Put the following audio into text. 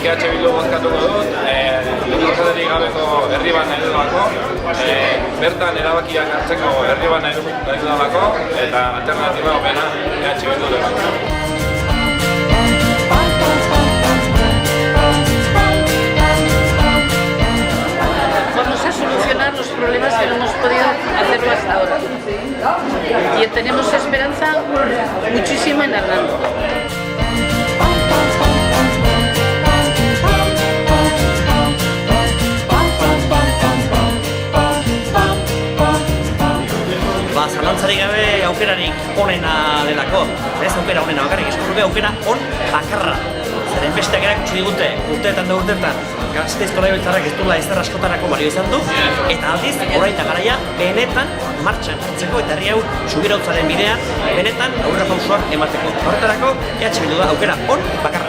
EH Bildu bozkatuko dut, demokratarik gabeko herri bat nahi dudalako, bertan erabakiak hartzeko herri bat nahi dudalako, eta alternatiba hobena EH Bildu dudalako. Vamos a solucionar los problemas que no hemos podido hacerlo hasta ahora. Y tenemos esperanza muchísima en Hernando. Zalantzarik gabe aukerarik onena delako, ez aukera onena bakarrik, eskurruke aukera on bakarra. Zeren besteak erakutsi digute urteetan da urteetan Gasteizko legebiltzarrak ez duela ezer askotarako balio izan du, eta aldiz, orain da garaia benetan martxan jartzeko eta herri hau subirautzaren bidean benetan aurrera pausoak emateko. Horretarako, EH Bildu da aukera on bakarra.